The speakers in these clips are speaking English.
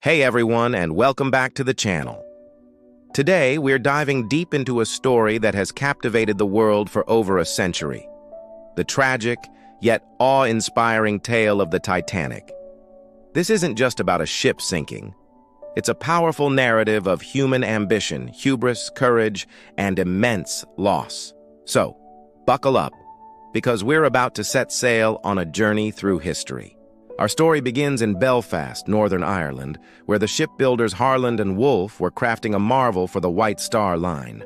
Hey everyone, and welcome back to the channel. Today, we're diving deep into a story that has captivated the world for over a century. The tragic, yet awe-inspiring tale of the Titanic. This isn't just about a ship sinking. It's a powerful narrative of human ambition, hubris, courage, and immense loss. So, buckle up, because we're about to set sail on a journey through history. Our story begins in Belfast, Northern Ireland, where the shipbuilders Harland and Wolff were crafting a marvel for the White Star Line.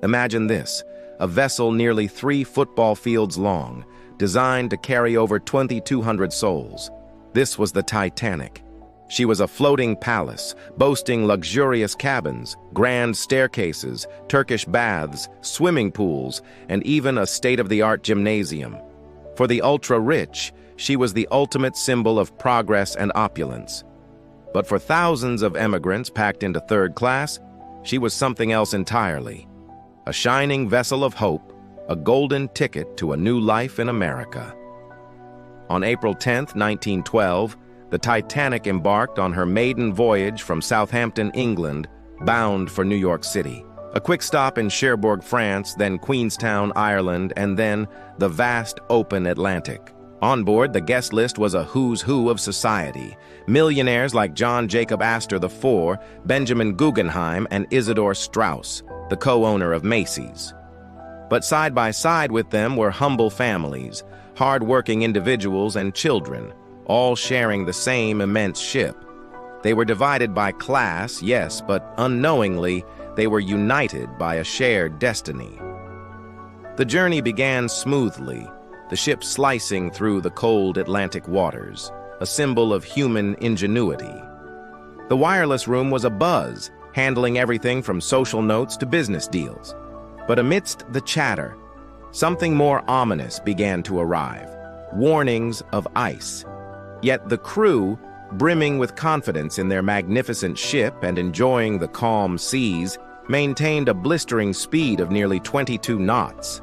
Imagine this, a vessel nearly 3 football fields long, designed to carry over 2,200 souls. This was the Titanic. She was a floating palace, boasting luxurious cabins, grand staircases, Turkish baths, swimming pools, and even a state-of-the-art gymnasium. For the ultra-rich, she was the ultimate symbol of progress and opulence. But for thousands of emigrants packed into third class, she was something else entirely. A shining vessel of hope, a golden ticket to a new life in America. On April 10, 1912, the Titanic embarked on her maiden voyage from Southampton, England, bound for New York City. A quick stop in Cherbourg, France, then Queenstown, Ireland, and then the vast open Atlantic. On board, the guest list was a who's who of society. Millionaires like John Jacob Astor IV, Benjamin Guggenheim, and Isidor Straus, the co-owner of Macy's. But side by side with them were humble families, hard-working individuals, and children, all sharing the same immense ship. They were divided by class, yes, but unknowingly, they were united by a shared destiny. The journey began smoothly, the ship slicing through the cold Atlantic waters, a symbol of human ingenuity. The wireless room was abuzz, handling everything from social notes to business deals. But amidst the chatter, something more ominous began to arrive, warnings of ice. Yet the crew, brimming with confidence in their magnificent ship and enjoying the calm seas, maintained a blistering speed of nearly 22 knots.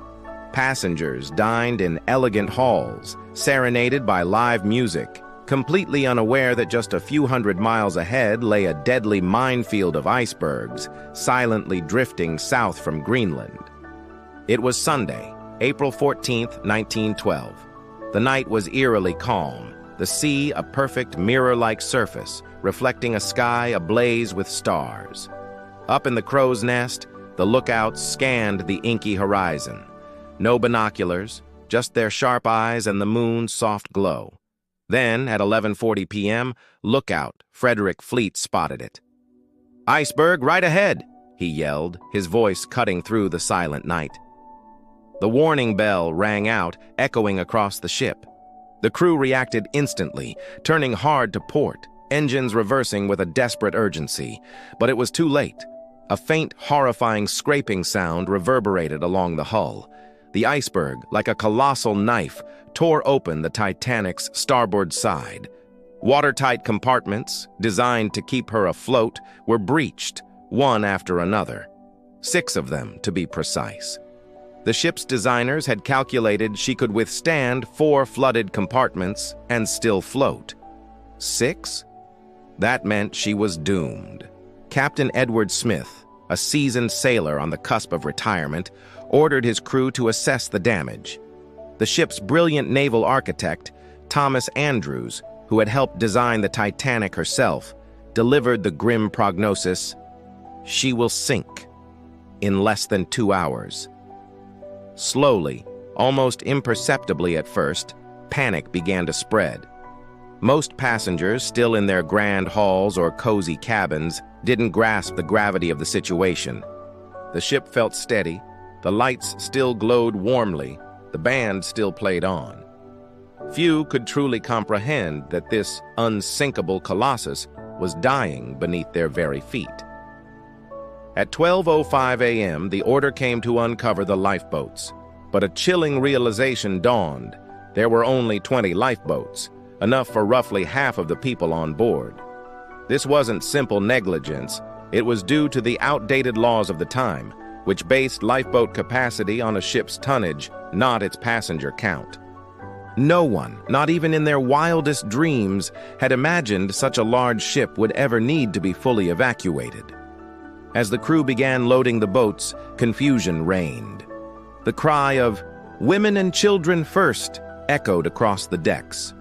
Passengers dined in elegant halls, serenaded by live music, completely unaware that just a few hundred miles ahead lay a deadly minefield of icebergs, silently drifting south from Greenland. It was Sunday, April 14, 1912. The night was eerily calm, the sea a perfect mirror-like surface, reflecting a sky ablaze with stars. Up in the crow's nest, the lookouts scanned the inky horizon. No binoculars, just their sharp eyes and the moon's soft glow. Then, at 11:40 p.m., lookout Frederick Fleet spotted it. "Iceberg right ahead," he yelled, his voice cutting through the silent night. The warning bell rang out, echoing across the ship. The crew reacted instantly, turning hard to port, engines reversing with a desperate urgency. But it was too late. A faint, horrifying scraping sound reverberated along the hull. The iceberg, like a colossal knife, tore open the Titanic's starboard side. Watertight compartments, designed to keep her afloat, were breached, one after another. 6 of them, to be precise. The ship's designers had calculated she could withstand 4 flooded compartments and still float. 6? That meant she was doomed. Captain Edward Smith, a seasoned sailor on the cusp of retirement, ordered his crew to assess the damage. The ship's brilliant naval architect, Thomas Andrews, who had helped design the Titanic herself, delivered the grim prognosis: she will sink in less than 2 hours. Slowly, almost imperceptibly at first, panic began to spread. Most passengers, still in their grand halls or cozy cabins, didn't grasp the gravity of the situation. The ship felt steady, the lights still glowed warmly, the band still played on. Few could truly comprehend that this unsinkable colossus was dying beneath their very feet. At 12:05 a.m., the order came to uncover the lifeboats. But a chilling realization dawned. There were only 20 lifeboats, enough for roughly half of the people on board. This wasn't simple negligence. It was due to the outdated laws of the time, which based lifeboat capacity on a ship's tonnage, not its passenger count. No one, not even in their wildest dreams, had imagined such a large ship would ever need to be fully evacuated. As the crew began loading the boats, confusion reigned. The cry of, "Women and children first," echoed across the decks.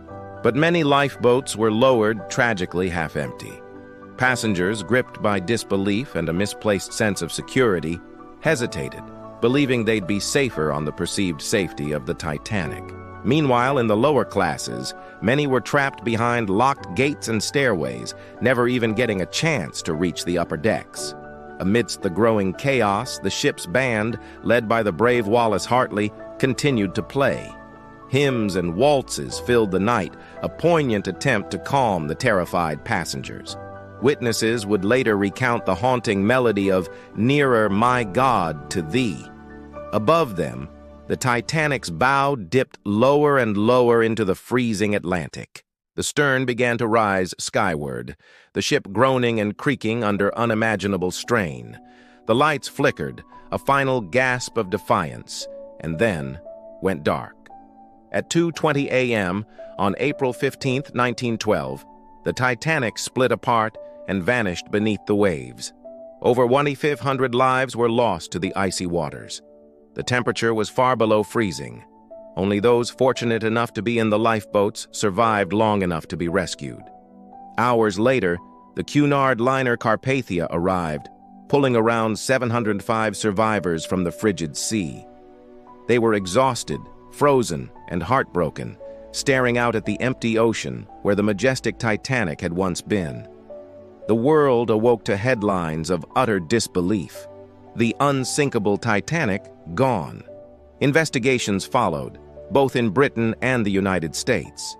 But many lifeboats were lowered, tragically half empty. Passengers, gripped by disbelief and a misplaced sense of security, hesitated, believing they'd be safer on the perceived safety of the Titanic. Meanwhile, in the lower classes, many were trapped behind locked gates and stairways, never even getting a chance to reach the upper decks. Amidst the growing chaos, the ship's band, led by the brave Wallace Hartley, continued to play. Hymns and waltzes filled the night, a poignant attempt to calm the terrified passengers. Witnesses would later recount the haunting melody of "Nearer, My God, to Thee." Above them, the Titanic's bow dipped lower and lower into the freezing Atlantic. The stern began to rise skyward, the ship groaning and creaking under unimaginable strain. The lights flickered, a final gasp of defiance, and then went dark. At 2:20 a.m. on April 15, 1912, the Titanic split apart and vanished beneath the waves. Over 2,500 lives were lost to the icy waters. The temperature was far below freezing. Only those fortunate enough to be in the lifeboats survived long enough to be rescued. Hours later, the Cunard liner Carpathia arrived, pulling around 705 survivors from the frigid sea. They were exhausted, frozen, and heartbroken, staring out at the empty ocean where the majestic Titanic had once been. The world awoke to headlines of utter disbelief. The unsinkable Titanic gone. Investigations followed, both in Britain and the United States.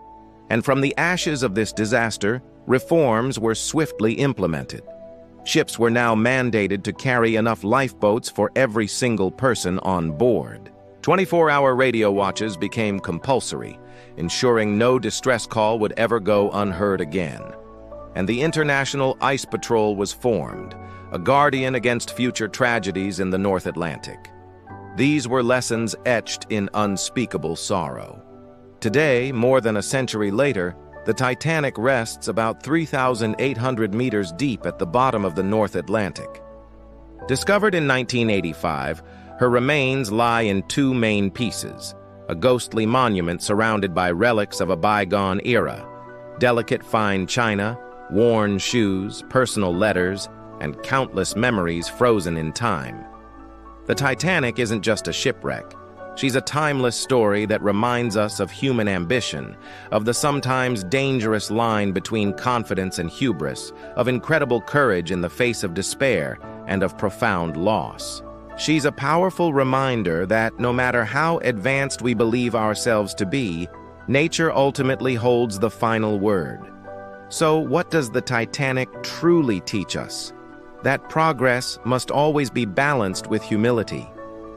And from the ashes of this disaster, reforms were swiftly implemented. Ships were now mandated to carry enough lifeboats for every single person on board. 24-hour radio watches became compulsory, ensuring no distress call would ever go unheard again. And the International Ice Patrol was formed, a guardian against future tragedies in the North Atlantic. These were lessons etched in unspeakable sorrow. Today, more than a century later, the Titanic rests about 3,800 meters deep at the bottom of the North Atlantic. Discovered in 1985, her remains lie in two main pieces, a ghostly monument surrounded by relics of a bygone era, delicate fine china, worn shoes, personal letters, and countless memories frozen in time. The Titanic isn't just a shipwreck. She's a timeless story that reminds us of human ambition, of the sometimes dangerous line between confidence and hubris, of incredible courage in the face of despair, and of profound loss. She's a powerful reminder that no matter how advanced we believe ourselves to be, nature ultimately holds the final word. So what does the Titanic truly teach us? That progress must always be balanced with humility,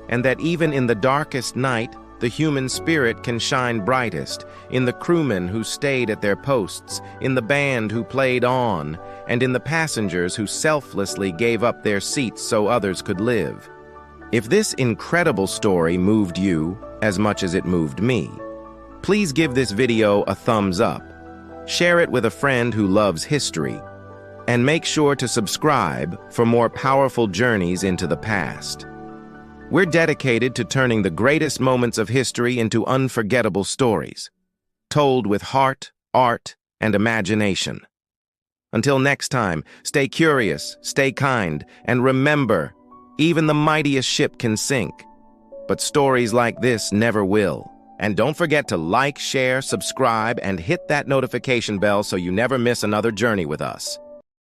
and that even in the darkest night, the human spirit can shine brightest, in the crewmen who stayed at their posts, in the band who played on, and in the passengers who selflessly gave up their seats so others could live. If this incredible story moved you as much as it moved me, please give this video a thumbs up, share it with a friend who loves history, and make sure to subscribe for more powerful journeys into the past. We're dedicated to turning the greatest moments of history into unforgettable stories, told with heart, art, and imagination. Until next time, stay curious, stay kind, and remember, even the mightiest ship can sink, but stories like this never will. And don't forget to like, share, subscribe, and hit that notification bell so you never miss another journey with us.